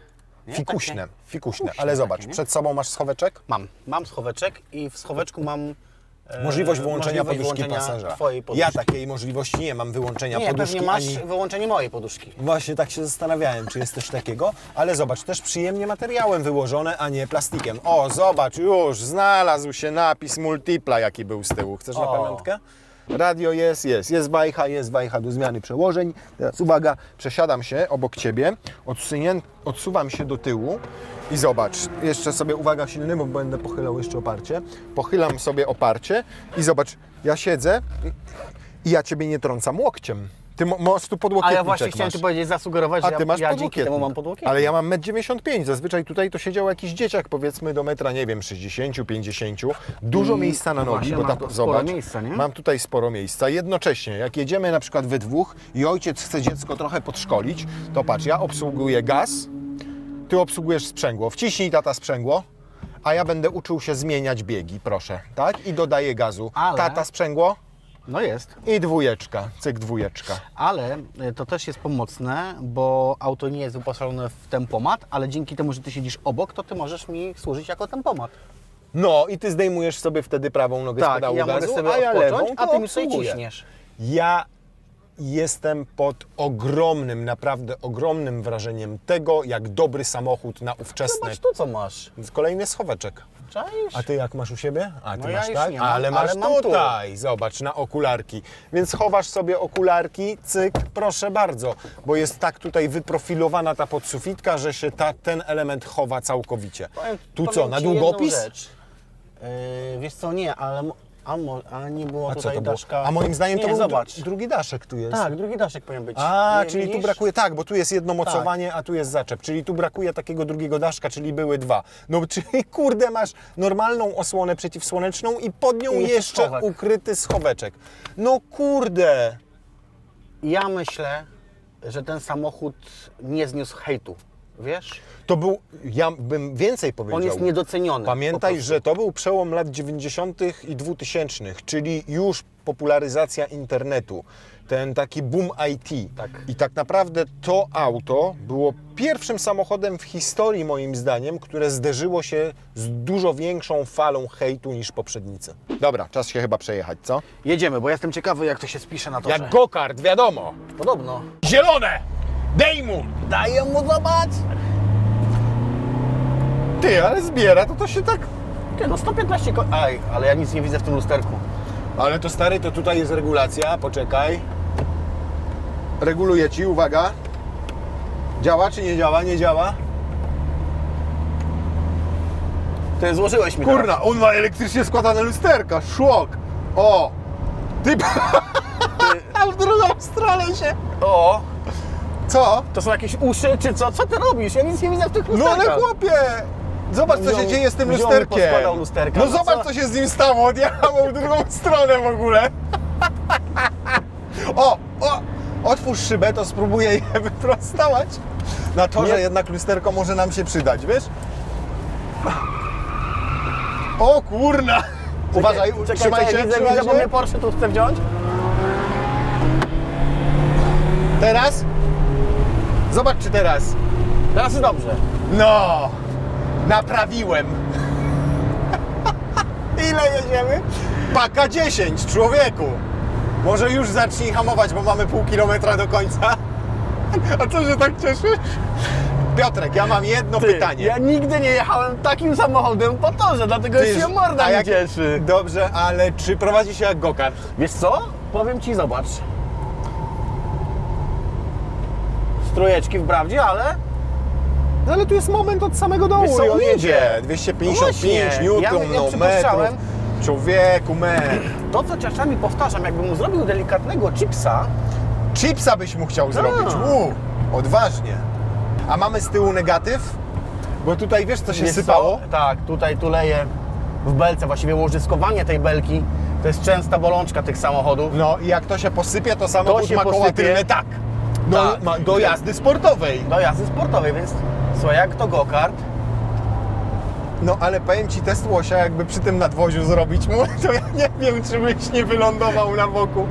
[SPEAKER 2] Nie?
[SPEAKER 1] Fikuśne,
[SPEAKER 2] Takie-
[SPEAKER 1] fikuśne.
[SPEAKER 2] fikuśne
[SPEAKER 1] Ale zobacz,
[SPEAKER 2] takie, nie?
[SPEAKER 1] przed sobą masz schoweczek.
[SPEAKER 2] Mam schoweczek i w schoweczku mam
[SPEAKER 1] Możliwość wyłączenia
[SPEAKER 2] możliwość
[SPEAKER 1] poduszki
[SPEAKER 2] wyłączenia
[SPEAKER 1] pasażera.
[SPEAKER 2] twojej poduszki.
[SPEAKER 1] Ja takiej możliwości nie mam wyłączenia
[SPEAKER 2] Nie,
[SPEAKER 1] poduszki.
[SPEAKER 2] pewnie masz
[SPEAKER 1] ani...
[SPEAKER 2] wyłączenie mojej poduszki.
[SPEAKER 1] Właśnie tak się zastanawiałem, czy jest też takiego, ale zobacz, też przyjemnie materiałem wyłożone, a nie plastikiem. O, zobacz, już znalazł się napis Multipla, jaki był z tyłu. Chcesz na
[SPEAKER 2] O.
[SPEAKER 1] pamiątkę? Radio jest wajcha do zmiany przełożeń. Teraz uwaga, przesiadam się obok Ciebie, odsuwam się do tyłu i zobacz, jeszcze sobie, uwaga, silny, bo będę pochylał jeszcze oparcie. Pochylam sobie oparcie i zobacz, ja siedzę i ja Ciebie nie trącam łokciem. Ty masz tu
[SPEAKER 2] A
[SPEAKER 1] podłokietniczek.
[SPEAKER 2] ja właśnie chciałem
[SPEAKER 1] masz.
[SPEAKER 2] Ci powiedzieć, zasugerować,
[SPEAKER 1] A
[SPEAKER 2] że
[SPEAKER 1] ty masz
[SPEAKER 2] ja dzięki
[SPEAKER 1] podłokietnik.
[SPEAKER 2] temu mam podłokietnik.
[SPEAKER 1] Ale ja mam 1,95 m. Zazwyczaj tutaj to siedział jakiś dzieciak, powiedzmy do metra, nie wiem, 60, 50. Dużo miejsca na nogi,
[SPEAKER 2] właśnie
[SPEAKER 1] bo
[SPEAKER 2] masz
[SPEAKER 1] ta,
[SPEAKER 2] sporo
[SPEAKER 1] zobacz,
[SPEAKER 2] miejsca, nie?
[SPEAKER 1] mam tutaj sporo miejsca. Jednocześnie, jak jedziemy na przykład we dwóch i ojciec chce dziecko trochę podszkolić, to patrz, ja obsługuję gaz, ty obsługujesz sprzęgło. Wciśnij, tata, sprzęgło, a ja będę uczył się zmieniać biegi, proszę, tak? I dodaję gazu.
[SPEAKER 2] Ale-
[SPEAKER 1] Tata, sprzęgło
[SPEAKER 2] No jest.
[SPEAKER 1] i dwójeczka, cyk, dwójeczka.
[SPEAKER 2] Ale to też jest pomocne, bo auto nie jest wyposażone w tempomat, ale dzięki temu, że Ty siedzisz obok, to Ty możesz mi służyć jako tempomat.
[SPEAKER 1] No i ty zdejmujesz sobie wtedy prawą nogę z
[SPEAKER 2] Tak,
[SPEAKER 1] pedału
[SPEAKER 2] ja mogę
[SPEAKER 1] gazu,
[SPEAKER 2] sobie
[SPEAKER 1] a ja
[SPEAKER 2] odpocząć,
[SPEAKER 1] lewą
[SPEAKER 2] a
[SPEAKER 1] to
[SPEAKER 2] Ty mi tutaj
[SPEAKER 1] obsługuję.
[SPEAKER 2] ciśniesz.
[SPEAKER 1] Ja jestem pod ogromnym, naprawdę ogromnym wrażeniem tego, jak dobry samochód na ówczesne...
[SPEAKER 2] Zobacz tu, co masz.
[SPEAKER 1] Kolejny schoweczek.
[SPEAKER 2] Czaisz?
[SPEAKER 1] A ty jak masz u siebie? A ty
[SPEAKER 2] No ja
[SPEAKER 1] masz
[SPEAKER 2] już
[SPEAKER 1] tak?
[SPEAKER 2] nie mam,
[SPEAKER 1] ale masz
[SPEAKER 2] ale mam tu.
[SPEAKER 1] tutaj. Zobacz, na okularki. Więc chowasz sobie okularki, cyk, proszę bardzo. Bo jest tak tutaj wyprofilowana ta podsufitka, że się ten element chowa całkowicie. Tu co,
[SPEAKER 2] Powiem
[SPEAKER 1] na
[SPEAKER 2] ci jedną
[SPEAKER 1] długopis?
[SPEAKER 2] rzecz. Wiesz co, nie, ale nie było
[SPEAKER 1] A co
[SPEAKER 2] tutaj
[SPEAKER 1] to było?
[SPEAKER 2] daszka.
[SPEAKER 1] A moim zdaniem
[SPEAKER 2] nie,
[SPEAKER 1] to był
[SPEAKER 2] zobacz.
[SPEAKER 1] drugi daszek tu jest.
[SPEAKER 2] Tak, drugi daszek powinien być.
[SPEAKER 1] A,
[SPEAKER 2] Nie,
[SPEAKER 1] czyli tu
[SPEAKER 2] widzisz?
[SPEAKER 1] brakuje, tak, bo tu jest jedno mocowanie, a tu jest zaczep, czyli tu brakuje takiego drugiego daszka, czyli były dwa. No, czyli kurde, masz normalną osłonę przeciwsłoneczną i pod nią
[SPEAKER 2] I jeszcze
[SPEAKER 1] jeszcze
[SPEAKER 2] schowek.
[SPEAKER 1] ukryty schoweczek. No kurde.
[SPEAKER 2] Ja myślę, że ten samochód nie zniósł hejtu. Wiesz?
[SPEAKER 1] To był, ja bym więcej powiedział.
[SPEAKER 2] On jest niedoceniony.
[SPEAKER 1] Pamiętaj,
[SPEAKER 2] po prostu.
[SPEAKER 1] że to był przełom lat 90. i 2000, czyli już popularyzacja internetu, ten taki boom IT.
[SPEAKER 2] Tak.
[SPEAKER 1] I tak naprawdę to auto było pierwszym samochodem w historii, moim zdaniem, które zderzyło się z dużo większą falą hejtu niż poprzednicy. Dobra, czas się chyba przejechać, co?
[SPEAKER 2] Jedziemy, bo jestem ciekawy, jak to się spisze na torze.
[SPEAKER 1] Jak go-kart, wiadomo.
[SPEAKER 2] Podobno.
[SPEAKER 1] Zielone! Dej mu!
[SPEAKER 2] Daję mu zobacz!
[SPEAKER 1] Ty, ale zbiera, to się tak...
[SPEAKER 2] Ty, no 115 Aj, ale ja nic nie widzę w tym lusterku.
[SPEAKER 1] Ale to stary, to tutaj jest regulacja, poczekaj. Reguluję Ci, uwaga. Działa czy nie działa? Nie działa.
[SPEAKER 2] Ty złożyłeś mi teraz.
[SPEAKER 1] Kurna, on ma elektrycznie składane lusterka, szłok. O! Ty... A w drugą stronę się...
[SPEAKER 2] O!
[SPEAKER 1] Co?
[SPEAKER 2] To są jakieś uszy, czy co? Co ty robisz? Ja nic nie widzę w tych
[SPEAKER 1] No
[SPEAKER 2] lusterkach.
[SPEAKER 1] ale chłopie! Zobacz, co się
[SPEAKER 2] Wziął-
[SPEAKER 1] dzieje z tym
[SPEAKER 2] wziął i
[SPEAKER 1] lusterkiem.
[SPEAKER 2] poskładał lusterka,
[SPEAKER 1] No
[SPEAKER 2] no
[SPEAKER 1] zobacz,
[SPEAKER 2] co?
[SPEAKER 1] co się z nim stało. Odjechało w drugą stronę w ogóle. O! Otwórz szybę, to spróbuję je wyprostować. Na torze
[SPEAKER 2] Nie.
[SPEAKER 1] jednak lusterko może nam się przydać, wiesz? O kurna! Uważaj, trzymaj się,
[SPEAKER 2] widzę,
[SPEAKER 1] trzymaj
[SPEAKER 2] bo mnie
[SPEAKER 1] się.
[SPEAKER 2] Porsche tu chce wziąć.
[SPEAKER 1] Teraz? Zobacz, czy teraz.
[SPEAKER 2] Teraz jest dobrze.
[SPEAKER 1] No! Naprawiłem. Ile jedziemy? Paka 10, człowieku. Może już zacznij hamować, bo mamy pół kilometra do końca. A co się tak cieszysz? Piotrek, ja mam jedno pytanie.
[SPEAKER 2] Ja nigdy nie jechałem takim samochodem po torze, dlatego
[SPEAKER 1] Ty,
[SPEAKER 2] się morda
[SPEAKER 1] a
[SPEAKER 2] mi
[SPEAKER 1] jak-
[SPEAKER 2] cieszy.
[SPEAKER 1] Dobrze, ale czy prowadzi się jak go-kart?
[SPEAKER 2] Wiesz co? Powiem ci, zobacz. Strojeczki wprawdzie, ale
[SPEAKER 1] No ale tu jest moment od samego dołu
[SPEAKER 2] Wiesz co,
[SPEAKER 1] i on
[SPEAKER 2] jedzie.
[SPEAKER 1] jedzie.
[SPEAKER 2] No
[SPEAKER 1] 255
[SPEAKER 2] właśnie,
[SPEAKER 1] Newton,
[SPEAKER 2] ja
[SPEAKER 1] no
[SPEAKER 2] przypuszczałem.
[SPEAKER 1] metrów. Człowieku,
[SPEAKER 2] To, co czasami powtarzam, jakbym mu zrobił delikatnego chipsa,
[SPEAKER 1] Chipsa byś mu chciał zrobić. Odważnie. A mamy z tyłu negatyw? Bo tutaj wiesz, co się
[SPEAKER 2] wiesz
[SPEAKER 1] sypało?
[SPEAKER 2] co? Tak, tutaj tu leje w belce, właściwie łożyskowanie tej belki, to jest częsta bolączka tych samochodów.
[SPEAKER 1] No i jak to się posypie, to samochód
[SPEAKER 2] się
[SPEAKER 1] ma koła
[SPEAKER 2] posypie.
[SPEAKER 1] tylne tak. No,
[SPEAKER 2] Tak.
[SPEAKER 1] ma do jazdy sportowej.
[SPEAKER 2] Do jazdy sportowej, więc słuchaj, jak to go-kart,
[SPEAKER 1] No ale powiem Ci, test łosia jakby przy tym nadwoziu zrobić mu, to ja nie wiem, czy byś nie wylądował na boku.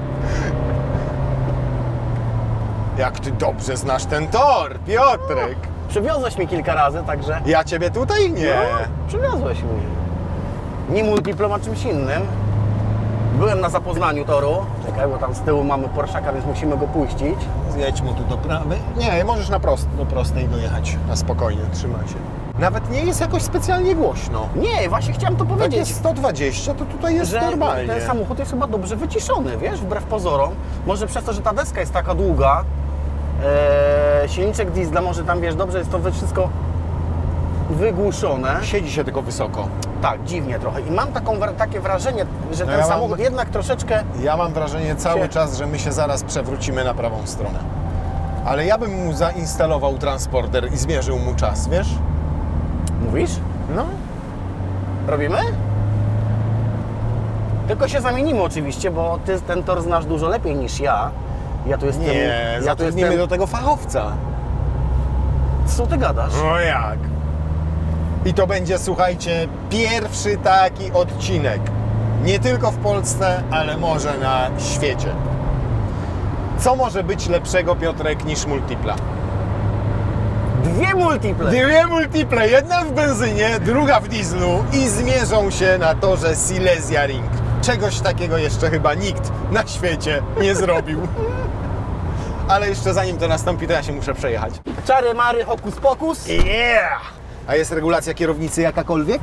[SPEAKER 1] Jak Ty dobrze znasz ten tor, Piotrek.
[SPEAKER 2] przywiozłeś mi kilka razy, także...
[SPEAKER 1] Ja Ciebie tutaj nie.
[SPEAKER 2] No, przywiozłeś mnie. Nie multiplom, a czymś innym. Byłem na zapoznaniu toru. Czekaj, bo tam z tyłu mamy Porszaka, więc musimy go puścić.
[SPEAKER 1] Zjedź mu tu do prawej. Nie, możesz do prostej dojechać. Na spokojnie, trzymaj się. Nawet nie jest jakoś specjalnie głośno.
[SPEAKER 2] Nie, właśnie chciałem to
[SPEAKER 1] Jak
[SPEAKER 2] powiedzieć.
[SPEAKER 1] jest 120, to tutaj jest
[SPEAKER 2] Że
[SPEAKER 1] normalnie.
[SPEAKER 2] ten samochód jest chyba dobrze wyciszony, wiesz, wbrew pozorom. Może przez to, że ta deska jest taka długa, silniczek diesla, może tam, wiesz, dobrze jest to wszystko wygłuszone.
[SPEAKER 1] Siedzi się tylko wysoko.
[SPEAKER 2] Tak, dziwnie trochę. I mam takie wrażenie, że ten
[SPEAKER 1] ja mam-
[SPEAKER 2] samochód jednak troszeczkę...
[SPEAKER 1] Ja mam wrażenie cały
[SPEAKER 2] Się-
[SPEAKER 1] czas, że my się zaraz przewrócimy na prawą stronę. Ale ja bym mu zainstalował transporter i zmierzył mu czas, wiesz?
[SPEAKER 2] Mówisz?
[SPEAKER 1] No.
[SPEAKER 2] Robimy? Tylko się zamienimy oczywiście, bo ty ten tor znasz dużo lepiej niż ja. Ja tu jestem...
[SPEAKER 1] Nie,
[SPEAKER 2] ja tu
[SPEAKER 1] zatrudnimy
[SPEAKER 2] jestem...
[SPEAKER 1] do tego fachowca.
[SPEAKER 2] Co ty gadasz?
[SPEAKER 1] No jak? I to będzie, słuchajcie, pierwszy taki odcinek. Nie tylko w Polsce, ale może na świecie. Co może być lepszego, Piotrek, niż multipla?
[SPEAKER 2] Dwie multiple!
[SPEAKER 1] Dwie multiple, jedna w benzynie, druga w dieslu i zmierzą się na torze Silesia Ring. Czegoś takiego jeszcze chyba nikt na świecie nie zrobił. Ale jeszcze zanim to nastąpi, to ja się muszę przejechać.
[SPEAKER 2] Czary, mary, hokus pokus.
[SPEAKER 1] Yeah! A jest regulacja kierownicy jakakolwiek?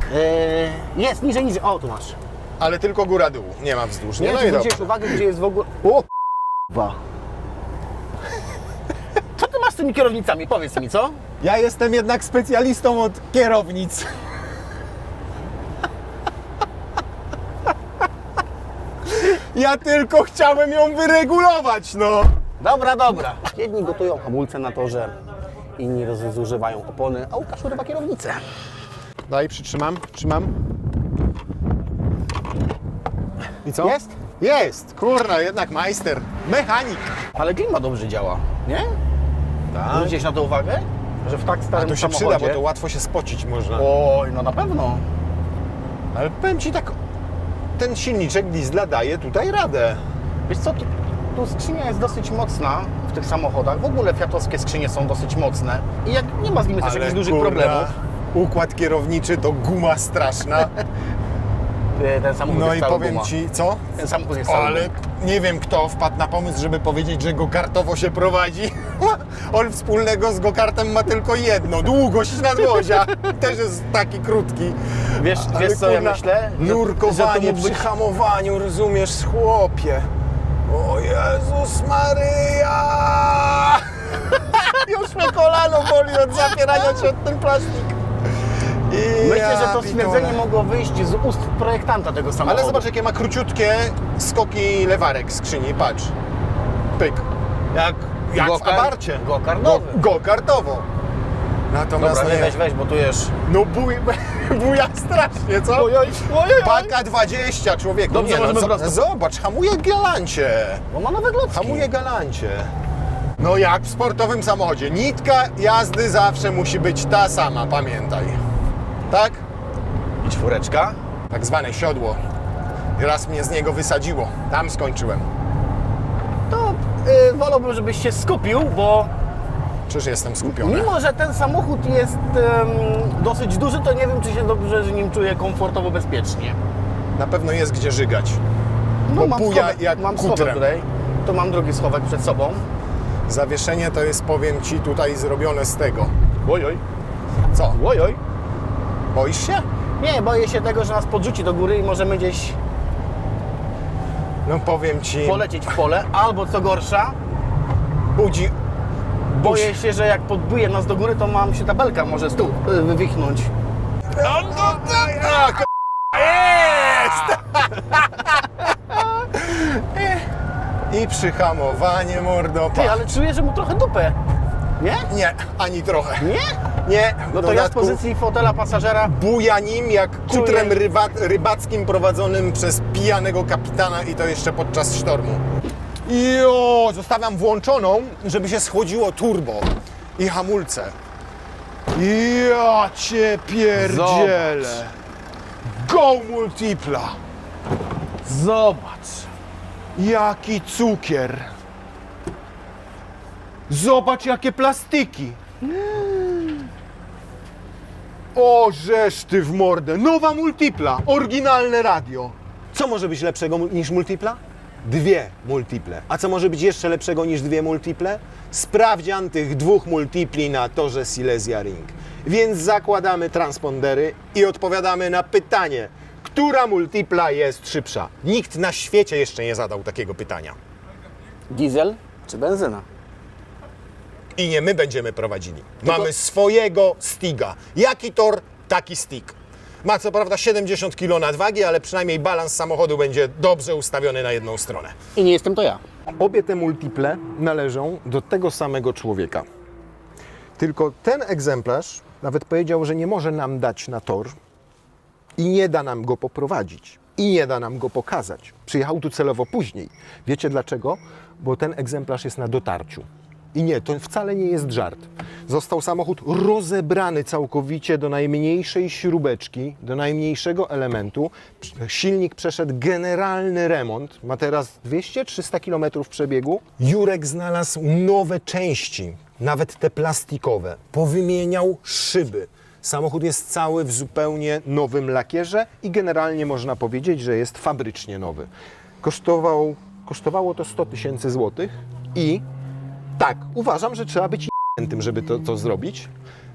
[SPEAKER 2] Jest, niżej, niżej. O, tu masz.
[SPEAKER 1] Ale tylko góra-dół, nie ma wzdłuż.
[SPEAKER 2] Nie
[SPEAKER 1] Nie,
[SPEAKER 2] wiem,
[SPEAKER 1] no
[SPEAKER 2] czy
[SPEAKER 1] i
[SPEAKER 2] zwróciłeś
[SPEAKER 1] dobrze.
[SPEAKER 2] uwagę, gdzie jest w ogóle...
[SPEAKER 1] O,
[SPEAKER 2] Co ty masz z tymi kierownicami? Powiedz mi, co?
[SPEAKER 1] ja jestem jednak specjalistą od kierownic. Ja tylko chciałem ją wyregulować, no.
[SPEAKER 2] Dobra, dobra. Jedni gotują hamulce na torze, inni zużywają opony, a Łukasz urywa kierownicę.
[SPEAKER 1] Daj, przytrzymam, trzymam. I co?
[SPEAKER 2] Jest?
[SPEAKER 1] Jest, kurna, jednak majster, mechanik.
[SPEAKER 2] Ale klima dobrze działa, nie?
[SPEAKER 1] Tak.
[SPEAKER 2] Zwróciłeś na to uwagę? Że w tak
[SPEAKER 1] A
[SPEAKER 2] starym
[SPEAKER 1] to się
[SPEAKER 2] samochodzie...
[SPEAKER 1] przyda, bo to łatwo się spocić można.
[SPEAKER 2] Oj, no na pewno.
[SPEAKER 1] Ale powiem Ci tak, ten silniczek diesla daje tutaj radę.
[SPEAKER 2] Wiesz co, tu skrzynia jest dosyć mocna w tych samochodach. W ogóle fiatowskie skrzynie są dosyć mocne. I jak nie ma z nimi też jakichś dużych
[SPEAKER 1] kurna,
[SPEAKER 2] problemów.
[SPEAKER 1] układ kierowniczy to guma straszna.
[SPEAKER 2] Ten samochód
[SPEAKER 1] No
[SPEAKER 2] jest
[SPEAKER 1] i
[SPEAKER 2] cała
[SPEAKER 1] powiem
[SPEAKER 2] guma.
[SPEAKER 1] Ci, co?
[SPEAKER 2] Ten samochód jest cały
[SPEAKER 1] Ale
[SPEAKER 2] guma.
[SPEAKER 1] nie wiem, kto wpadł na pomysł, żeby powiedzieć, że go-kartowo się prowadzi. On wspólnego z go-kartem ma tylko jedno, długość nadwozia. Też jest taki krótki.
[SPEAKER 2] Wiesz
[SPEAKER 1] Ale
[SPEAKER 2] co ja
[SPEAKER 1] kurna,
[SPEAKER 2] myślę?
[SPEAKER 1] Nurkowanie
[SPEAKER 2] że to mógł
[SPEAKER 1] przy
[SPEAKER 2] być...
[SPEAKER 1] hamowaniu, rozumiesz, chłopie. O Jezus Maryja! Już mnie kolano boli od zapierania się od ten plastik. I
[SPEAKER 2] Myślę, że to
[SPEAKER 1] pitole.
[SPEAKER 2] stwierdzenie mogło wyjść z ust projektanta tego samochodu.
[SPEAKER 1] Ale zobacz, jakie ma króciutkie skoki lewarek skrzyni, patrz. Pyk. Jak w
[SPEAKER 2] Go-kart-
[SPEAKER 1] Abarcie.
[SPEAKER 2] go-kartowy.
[SPEAKER 1] Go-kartowo. Natomiast
[SPEAKER 2] Dobra,
[SPEAKER 1] nie.
[SPEAKER 2] weź, bo tu już...
[SPEAKER 1] No buja strasznie, co?
[SPEAKER 2] ojoj.
[SPEAKER 1] Paka 20, człowieku.
[SPEAKER 2] Dobrze,
[SPEAKER 1] nie,
[SPEAKER 2] możemy prosto.
[SPEAKER 1] zobacz, hamuje galancie.
[SPEAKER 2] Bo ma nowe klocki.
[SPEAKER 1] Hamuje galancie. No jak w sportowym samochodzie. Nitka jazdy zawsze musi być ta sama, pamiętaj. Tak?
[SPEAKER 2] I czwóreczka.
[SPEAKER 1] Tak zwane siodło. Raz mnie z niego wysadziło. Tam skończyłem.
[SPEAKER 2] To wolałbym, żebyś się skupił, bo
[SPEAKER 1] Czyż jestem skupiony?
[SPEAKER 2] mimo, że ten samochód jest dosyć duży, to nie wiem, czy się dobrze z nim czuję komfortowo, bezpiecznie.
[SPEAKER 1] Na pewno jest gdzie żygać. Bo buja
[SPEAKER 2] schowek,
[SPEAKER 1] jak
[SPEAKER 2] mam
[SPEAKER 1] kutrem.
[SPEAKER 2] schowek tutaj. Tu mam drugi schowek przed sobą.
[SPEAKER 1] Zawieszenie to jest, powiem Ci, tutaj zrobione z tego.
[SPEAKER 2] Ojoj.
[SPEAKER 1] Co?
[SPEAKER 2] Ojoj.
[SPEAKER 1] Boisz się?
[SPEAKER 2] Nie, boję się tego, że nas podrzuci do góry i możemy gdzieś
[SPEAKER 1] No powiem Ci,
[SPEAKER 2] polecieć w pole, albo co gorsza, Boję się, że jak podbije nas do góry, to mam się tabelka może z tyłu wywichnąć.
[SPEAKER 1] Jest! I przyhamowanie, mordo.
[SPEAKER 2] Ty, ale czuję, że mu trochę dupę. Nie?
[SPEAKER 1] Nie, ani trochę.
[SPEAKER 2] Nie?
[SPEAKER 1] Nie.
[SPEAKER 2] No
[SPEAKER 1] w
[SPEAKER 2] to ja z
[SPEAKER 1] dodatku
[SPEAKER 2] pozycji fotela pasażera
[SPEAKER 1] buja nim jak kutrem
[SPEAKER 2] Czuję.
[SPEAKER 1] rybackim prowadzonym przez pijanego kapitana i to jeszcze podczas sztormu. Jo, zostawiam włączoną, żeby się schłodziło turbo i hamulce. Ja cię pierdzielę. Go Multipla.
[SPEAKER 2] Zobacz.
[SPEAKER 1] Jaki cukier. Zobacz jakie plastiki. O, żeż ty w mordę. Nowa Multipla, oryginalne radio. Co może być lepszego niż Multipla? Dwie Multiple. A co może być jeszcze lepszego niż dwie Multiple? Sprawdzian tych dwóch Multipli na torze Silesia Ring. Więc zakładamy transpondery i odpowiadamy na pytanie, która Multipla jest szybsza? Nikt na świecie jeszcze nie zadał takiego pytania.
[SPEAKER 2] Diesel czy benzyna?
[SPEAKER 1] I nie my będziemy prowadzili. Mamy swojego Stiga. Jaki tor, taki Stig. Ma co prawda 70 kg nadwagi, ale przynajmniej balans samochodu będzie dobrze ustawiony na jedną stronę.
[SPEAKER 2] I nie jestem to ja.
[SPEAKER 1] Obie te multiple należą do tego samego człowieka. Tylko ten egzemplarz nawet powiedział, że nie może nam dać na tor i nie da nam go poprowadzić. I nie da nam go pokazać. Przyjechał tu celowo później. Wiecie dlaczego? Bo ten egzemplarz jest na dotarciu. I nie, to wcale nie jest żart. Został samochód rozebrany całkowicie do najmniejszej śrubeczki, do najmniejszego elementu. Silnik przeszedł generalny remont, ma teraz 200-300 km przebiegu. Jurek znalazł nowe części, nawet te plastikowe. Powymieniał szyby. Samochód jest cały w zupełnie nowym lakierze i generalnie można powiedzieć, że jest fabrycznie nowy. Kosztowało to 100 000 złotych i tak, uważam, że trzeba być tym, żeby to zrobić.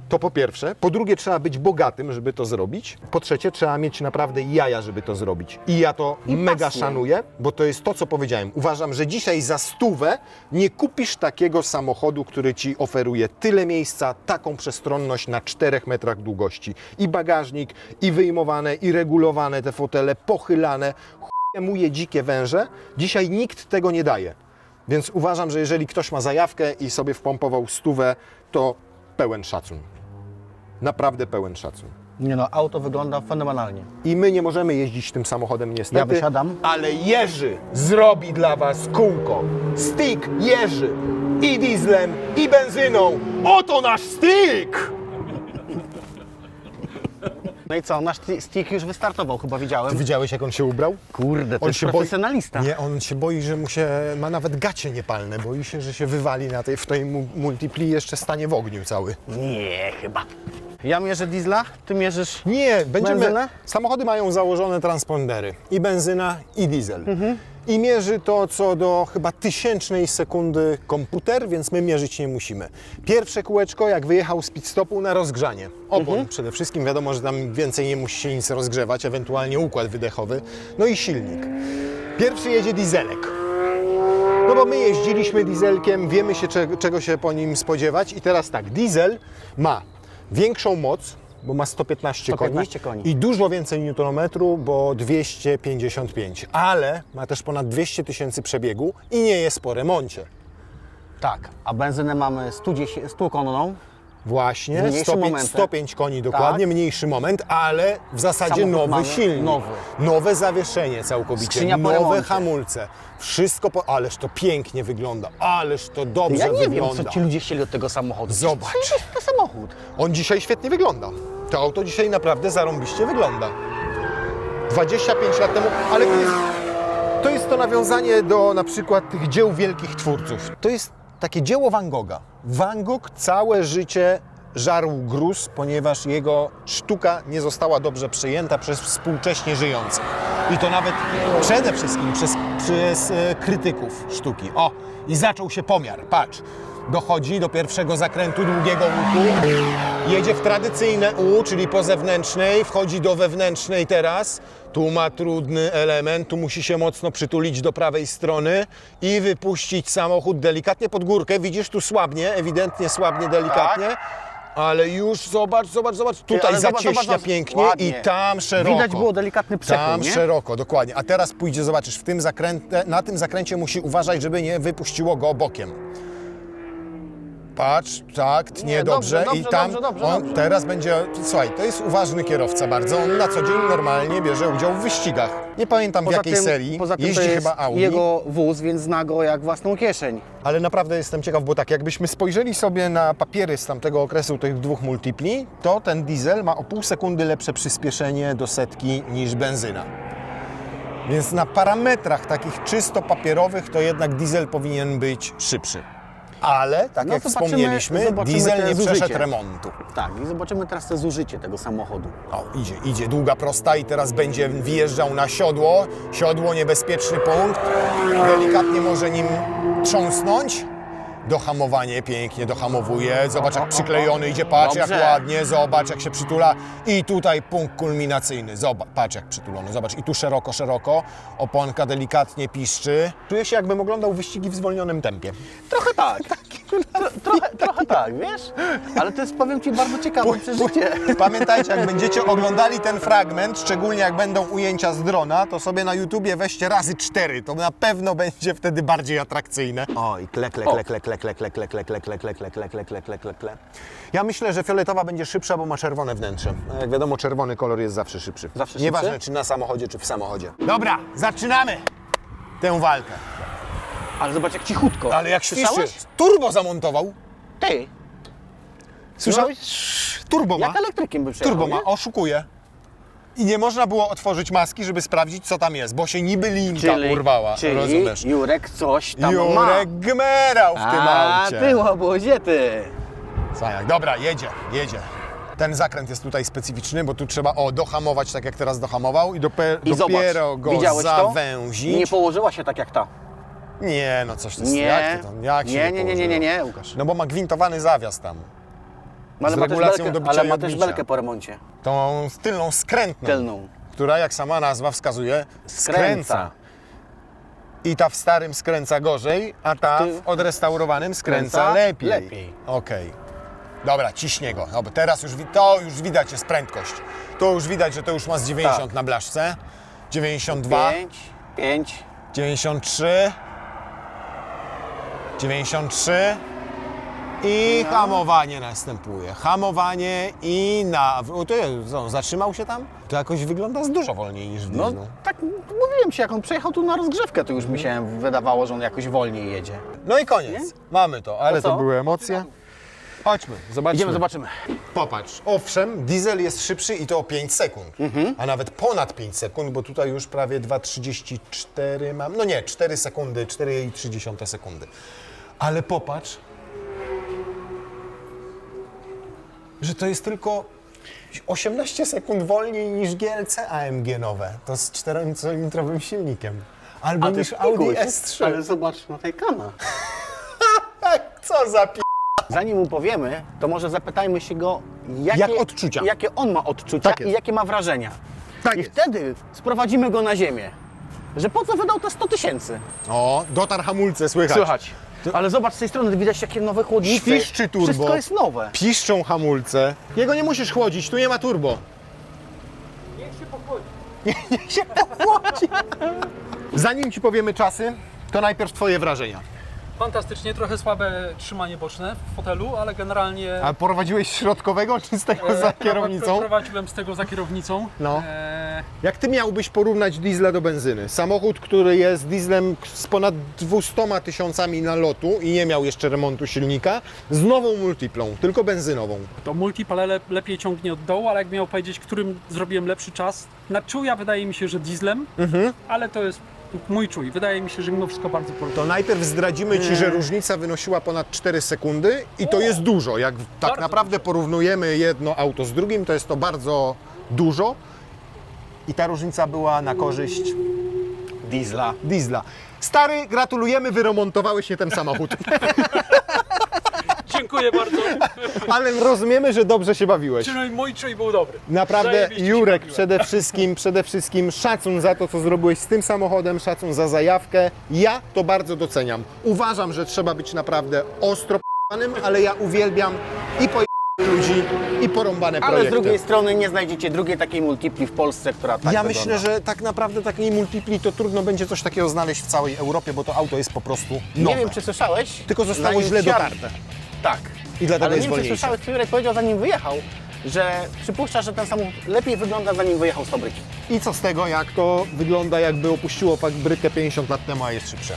[SPEAKER 1] To po pierwsze. Po drugie, trzeba być bogatym, żeby to zrobić. Po trzecie, trzeba mieć naprawdę jaja, żeby to zrobić. I ja to mega
[SPEAKER 2] pasję.
[SPEAKER 1] szanuję, bo to jest to, co powiedziałem. Uważam, że dzisiaj za 100 nie kupisz takiego samochodu, który ci oferuje tyle miejsca, taką przestronność na 4 metrach długości. I bagażnik, i wyjmowane, i regulowane te fotele, pochylane. Muje dzikie węże. Dzisiaj nikt tego nie daje. Więc uważam, że jeżeli ktoś ma zajawkę i sobie wpompował 100, to pełen szacun. Naprawdę pełen szacun.
[SPEAKER 2] Nie no, auto wygląda fenomenalnie.
[SPEAKER 1] I my nie możemy jeździć tym samochodem niestety.
[SPEAKER 2] Ja wysiadam.
[SPEAKER 1] Ale Jerzy zrobi dla Was kółko. Stig Jerzy. I dieslem, i benzyną. Oto nasz Stig!
[SPEAKER 2] No i co, nasz stick już wystartował, chyba widziałem.
[SPEAKER 1] Widziałeś, jak on się ubrał?
[SPEAKER 2] Kurde, to
[SPEAKER 1] On
[SPEAKER 2] jest
[SPEAKER 1] się
[SPEAKER 2] profesjonalista.
[SPEAKER 1] Nie, on się boi, że ma nawet gacie niepalne. Boi się, że się wywali w tej multipli jeszcze stanie w ogniu cały.
[SPEAKER 2] Nie, chyba. Ja mierzę diesla, ty mierzysz
[SPEAKER 1] Nie,
[SPEAKER 2] benzynę?
[SPEAKER 1] Samochody mają założone transpondery. I benzyna, i diesel. I mierzy to co do chyba 1000 sekundy komputer, więc my mierzyć nie musimy. Pierwsze kółeczko, jak wyjechał z pit stopu, na rozgrzanie. Opon przede wszystkim, wiadomo, że tam więcej nie musi się nic rozgrzewać, ewentualnie układ wydechowy. No i silnik. Pierwszy jedzie dieselek. No bo my jeździliśmy dieselkiem, wiemy się czego się po nim spodziewać. I teraz tak, diesel ma większą moc, bo ma 115
[SPEAKER 2] koni.
[SPEAKER 1] i dużo więcej newtonometru, bo 255, ale ma też ponad 200 000 przebiegu i nie jest po remoncie.
[SPEAKER 2] Tak, a benzynę mamy 100-konną.
[SPEAKER 1] Właśnie,
[SPEAKER 2] Mniejszy
[SPEAKER 1] 105,
[SPEAKER 2] momentem.
[SPEAKER 1] 105 koni dokładnie,
[SPEAKER 2] Tak.
[SPEAKER 1] mniejszy moment, ale w zasadzie
[SPEAKER 2] Samochód
[SPEAKER 1] nowy
[SPEAKER 2] mamy
[SPEAKER 1] silnik.
[SPEAKER 2] nowy.
[SPEAKER 1] Nowe zawieszenie całkowicie,
[SPEAKER 2] Skrzynia po
[SPEAKER 1] nowe
[SPEAKER 2] remoncie.
[SPEAKER 1] hamulce. Wszystko, ależ to pięknie wygląda, ależ to dobrze
[SPEAKER 2] Ja nie
[SPEAKER 1] wygląda.
[SPEAKER 2] wiem, co ci ludzie chcieli od tego samochodu.
[SPEAKER 1] Zobacz.
[SPEAKER 2] To jest samochód.
[SPEAKER 1] On dzisiaj świetnie wygląda. To auto dzisiaj naprawdę zarąbiście wygląda. 25 lat temu, ale to jest to nawiązanie do na przykład tych dzieł wielkich twórców. To jest takie dzieło Van Gogha. Van Gogh całe życie żarł gruz, ponieważ jego sztuka nie została dobrze przyjęta przez współcześnie żyjących. I to nawet przede wszystkim przez krytyków sztuki. O, i zaczął się pomiar, patrz. dochodzi do pierwszego zakrętu długiego łuku. Jedzie w tradycyjne U, czyli po zewnętrznej, wchodzi do wewnętrznej teraz. Tu ma trudny element, tu musi się mocno przytulić do prawej strony i wypuścić samochód delikatnie pod górkę. Widzisz, tu słabnie, ewidentnie słabnie, delikatnie. Ale już zobacz, tutaj
[SPEAKER 2] ale
[SPEAKER 1] zacieśnia
[SPEAKER 2] zobacz,
[SPEAKER 1] pięknie
[SPEAKER 2] ładnie.
[SPEAKER 1] i tam szeroko.
[SPEAKER 2] Widać było delikatny przekrój,
[SPEAKER 1] Tam
[SPEAKER 2] nie?
[SPEAKER 1] szeroko, dokładnie. A teraz pójdzie, zobaczysz, w tym na tym zakręcie musi uważać, żeby nie wypuściło go bokiem. Patrz, tak, tnie dobrze i tam on teraz będzie, słuchaj, to jest uważny kierowca bardzo, on na co dzień normalnie bierze udział w wyścigach. Nie pamiętam w jakiej serii,
[SPEAKER 2] Poza tym
[SPEAKER 1] jeździ
[SPEAKER 2] to jest
[SPEAKER 1] chyba Audi,
[SPEAKER 2] jego wóz, więc zna go jak własną kieszeń.
[SPEAKER 1] ale naprawdę jestem ciekaw, bo tak jakbyśmy spojrzeli sobie na papiery z tamtego okresu tych dwóch multipli, to ten diesel ma o pół sekundy lepsze przyspieszenie do setki niż benzyna. Więc na parametrach takich czysto papierowych to jednak diesel powinien być szybszy. Ale, tak
[SPEAKER 2] No
[SPEAKER 1] jak
[SPEAKER 2] zobaczymy
[SPEAKER 1] wspomnieliśmy,
[SPEAKER 2] te
[SPEAKER 1] diesel nie
[SPEAKER 2] zużycie.
[SPEAKER 1] przeszedł remontu.
[SPEAKER 2] Tak, i zobaczymy teraz to zużycie tego samochodu.
[SPEAKER 1] O, idzie, długa prosta i teraz będzie wjeżdżał na siodło. Siodło, niebezpieczny punkt. Delikatnie może nim trząsnąć. Dohamowanie pięknie dohamowuje. Zobacz jak przyklejony idzie, patrz jak
[SPEAKER 2] Dobrze.
[SPEAKER 1] ładnie, zobacz jak się przytula. I tutaj punkt kulminacyjny, zobacz, patrz jak przytulony, zobacz. I tu szeroko, oponka delikatnie piszczy. Czuję się jakbym oglądał wyścigi w zwolnionym tempie.
[SPEAKER 2] Trochę tak. Trochę tak, wiesz? Ale to jest, powiem Ci, bardzo ciekawe przeżycie.
[SPEAKER 1] Pamiętajcie, jak będziecie oglądali ten fragment, szczególnie jak będą ujęcia z drona, to sobie na YouTubie weźcie razy 4. To na pewno będzie wtedy bardziej atrakcyjne. O, i kle. Ja myślę, że fioletowa będzie szybsza, bo ma czerwone wnętrze. A jak wiadomo, czerwony kolor jest zawsze szybszy.
[SPEAKER 2] Zawsze
[SPEAKER 1] Nieważne,
[SPEAKER 2] szybszy?
[SPEAKER 1] czy na samochodzie, czy w samochodzie. Dobra, zaczynamy tę walkę.
[SPEAKER 2] Ale zobacz jak cichutko.
[SPEAKER 1] Ale jak
[SPEAKER 2] Słyszałeś?
[SPEAKER 1] śpiszy, turbo zamontował.
[SPEAKER 2] Ty,
[SPEAKER 1] Słyszałeś? Turbo ma.
[SPEAKER 2] jak elektrykiem by przejechał,
[SPEAKER 1] Turbo ma,
[SPEAKER 2] nie?
[SPEAKER 1] oszukuje. I nie można było otworzyć maski, żeby sprawdzić, co tam jest, bo się niby linka urwała,
[SPEAKER 2] czyli
[SPEAKER 1] rozumiesz?
[SPEAKER 2] Jurek coś tam ma.
[SPEAKER 1] Jurek gmerał w tym aucie.
[SPEAKER 2] ty łobuzie, ty.
[SPEAKER 1] Cwaniak. Dobra, jedzie. Ten zakręt jest tutaj specyficzny, bo tu trzeba dohamować tak, jak teraz dohamował i
[SPEAKER 2] I
[SPEAKER 1] dopiero
[SPEAKER 2] zobacz,
[SPEAKER 1] go
[SPEAKER 2] widziałeś
[SPEAKER 1] zawęzić.
[SPEAKER 2] to? Nie położyła się tak jak ta.
[SPEAKER 1] Nie, no coś to jest,
[SPEAKER 2] Nie,
[SPEAKER 1] jak to tam, jak się
[SPEAKER 2] nie, Łukasz.
[SPEAKER 1] No bo ma gwintowany zawias tam,
[SPEAKER 2] Ale
[SPEAKER 1] z
[SPEAKER 2] ma też
[SPEAKER 1] regulacją
[SPEAKER 2] belkę,
[SPEAKER 1] do bicia
[SPEAKER 2] ale
[SPEAKER 1] i
[SPEAKER 2] ma też
[SPEAKER 1] odbicia.
[SPEAKER 2] belkę po remoncie.
[SPEAKER 1] tą tylną skrętną,
[SPEAKER 2] Tylną.
[SPEAKER 1] która jak sama nazwa wskazuje, skręca. I ta w starym skręca gorzej, a ta w odrestaurowanym skręca lepiej. Okej. Dobra, ciśnie go. Dobra, teraz już widać jest prędkość. Tu już widać, że to już ma z 90 na blaszce. 92,
[SPEAKER 2] 5.
[SPEAKER 1] 93, 93 i hamowanie następuje. Hamowanie i to jest, zatrzymał się tam? To jakoś wygląda dużo wolniej niż w
[SPEAKER 2] No
[SPEAKER 1] dieslu.
[SPEAKER 2] tak mówiłem Ci, jak on przejechał tu na rozgrzewkę, to już mi się wydawało, że on jakoś wolniej jedzie.
[SPEAKER 1] No i koniec. Mamy to, ale
[SPEAKER 2] To
[SPEAKER 1] to
[SPEAKER 2] co?
[SPEAKER 1] były emocje. Chodźmy, zobaczmy.
[SPEAKER 2] Idziemy, zobaczymy.
[SPEAKER 1] Popatrz, owszem, diesel jest szybszy i to o 5 sekund, a nawet ponad 5 sekund, bo tutaj już prawie 2,34 mam, no nie, 4 sekundy, 4,3 sekundy. Ale popatrz, że to jest tylko 18 sekund wolniej niż GLC AMG nowe, to z 4-cylindrowym silnikiem, albo niż Audi S3.
[SPEAKER 2] Ale zobacz na tej kana.
[SPEAKER 1] Co za
[SPEAKER 2] Zanim mu powiemy, to może zapytajmy się go,
[SPEAKER 1] Jak odczucia.
[SPEAKER 2] jakie on ma odczucia
[SPEAKER 1] Tak jest.
[SPEAKER 2] i jakie ma wrażenia.
[SPEAKER 1] Tak
[SPEAKER 2] I
[SPEAKER 1] jest.
[SPEAKER 2] wtedy sprowadzimy go na ziemię. Że po co wydał te 100 000?
[SPEAKER 1] O, dotarł hamulce, słychać.
[SPEAKER 2] Ale zobacz z tej strony, widać jakie nowe chłodnice.
[SPEAKER 1] Świszczy turbo.
[SPEAKER 2] Wszystko jest nowe.
[SPEAKER 1] Piszczą hamulce. Jego nie musisz chłodzić, tu nie ma turbo. Niech się pochłodzi. Zanim Ci powiemy czasy, to najpierw Twoje wrażenia.
[SPEAKER 3] Fantastycznie, trochę słabe trzymanie boczne w fotelu, ale generalnie...
[SPEAKER 1] A prowadziłeś środkowego czy z tego za kierownicą?
[SPEAKER 3] Prowadziłem z tego za kierownicą.
[SPEAKER 1] No. Jak Ty miałbyś porównać diesla do benzyny? Samochód, który jest dieslem z ponad 200 000 nalotu i nie miał jeszcze remontu silnika, z nową multiplą, tylko benzynową.
[SPEAKER 3] To multipalele lepiej ciągnie od dołu, ale jak miał powiedzieć, którym zrobiłem lepszy czas, na czuja wydaje mi się, że dieslem, ale to jest mój czuj. Wydaje mi się, że mimo wszystko bardzo porównywalny.
[SPEAKER 1] To najpierw zdradzimy Ci, że różnica wynosiła ponad 4 sekundy i to jest dużo. Jak tak
[SPEAKER 3] Bardzo
[SPEAKER 1] naprawdę porównujemy jedno auto z drugim, to jest to bardzo dużo. I ta różnica była na korzyść
[SPEAKER 2] Diesla.
[SPEAKER 1] diesla. Stary, gratulujemy, wyremontowałeś się ten samochód.
[SPEAKER 3] Dziękuję bardzo.
[SPEAKER 1] Ale rozumiemy, że dobrze się bawiłeś.
[SPEAKER 3] Czyli mój czuj był dobry.
[SPEAKER 1] Naprawdę,
[SPEAKER 3] Zajebiście się
[SPEAKER 1] Jurek,
[SPEAKER 3] bawiłem.
[SPEAKER 1] przede wszystkim szacun za to, co zrobiłeś z tym samochodem, szacun za zajawkę. Ja to bardzo doceniam. Uważam, że trzeba być naprawdę ostro p***anym, ale ja uwielbiam i ludzi, i porąbane
[SPEAKER 2] Ale
[SPEAKER 1] projekty.
[SPEAKER 2] z drugiej strony nie znajdziecie drugiej takiej multipli w Polsce, która tak
[SPEAKER 1] Ja
[SPEAKER 2] wygląda.
[SPEAKER 1] myślę, że tak naprawdę takiej multipli to trudno będzie coś takiego znaleźć w całej Europie, bo to auto jest po prostu nowe.
[SPEAKER 2] Nie wiem, czy słyszałeś?
[SPEAKER 1] Tylko zostało
[SPEAKER 2] zanim
[SPEAKER 1] źle
[SPEAKER 2] wsiadł-
[SPEAKER 1] dotarte.
[SPEAKER 2] Tak.
[SPEAKER 1] I dlatego
[SPEAKER 2] Ale
[SPEAKER 1] jest
[SPEAKER 2] nie wiem, czy
[SPEAKER 1] wolniejsze.
[SPEAKER 2] słyszałeś, co Jurek powiedział, zanim wyjechał, że przypuszcza, że ten samochód lepiej wygląda, zanim wyjechał z fabryki.
[SPEAKER 1] I co z tego, jak to wygląda, jakby opuściło fabrykę 50 lat temu, a jest szybsze.